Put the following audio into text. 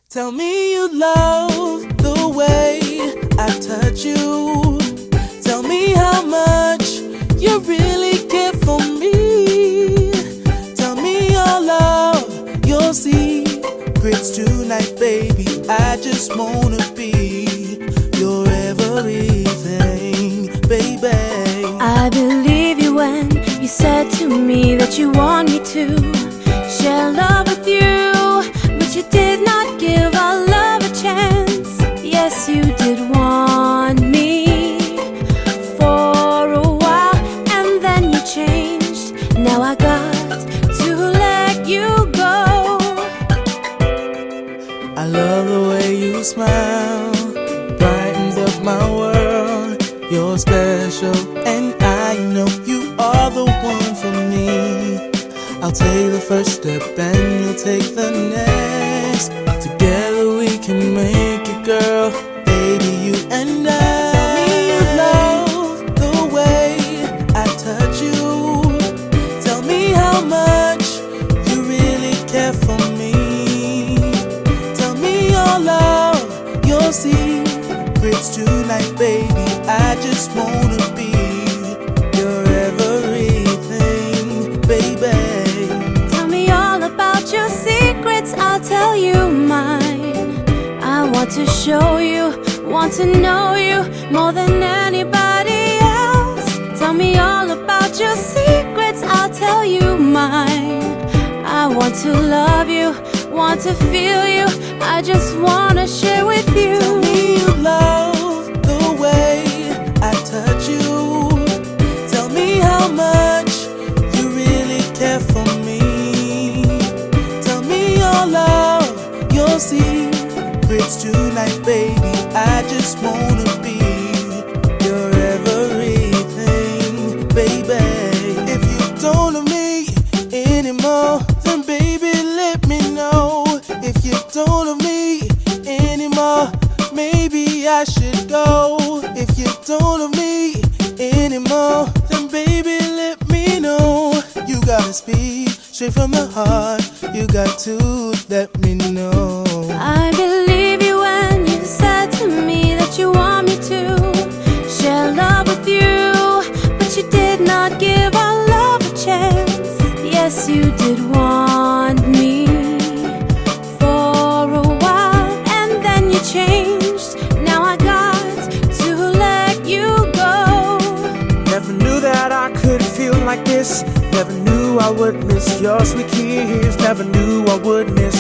Tell me you love the way I touch you. Tell me how much you really care for me. Tell me your love, your secrets tonight, baby. I just wanna be your everything, baby. I believe you when you said to me that you want me to share love with you, but you did not give our love a chance. Yes, you did want me for a while, and then you changed. Now I got to let you go. I love the way you smile, brightens up my world. You're special, and I know you are the one for me. I'll take the first step and you'll take the next. Together we can make it, girl, baby, you and I. Tell me you love the way I touch you. Tell me how much you really care for me. Tell me your love, your secrets tonight, baby. I just wanna be your everything, baby. Your secrets, I'll tell you mine. I want to show you, want to know you more than anybody else. Tell me all about your secrets, I'll tell you mine. I want to love you, want to feel you, I just wanna share with you. Tell me you love the way I touch you. Tell me how much you really care for me. Love, your secrets tonight, baby. I just wanna be your everything, baby. If you don't love me anymore, then baby let me know. If you don't love me anymore, maybe I should go. If you don't love me anymore, then baby let me know. You gotta speak straight from the heart, you got to let me know. I believe you when you said to me that you want me to share love with you, but you did not give our love a chance. Yes, you did want me for a while, and then you changed. Now I got to let you go. Never knew that I could feel like this. Never knew I would miss your sweet kiss. Never knew I would miss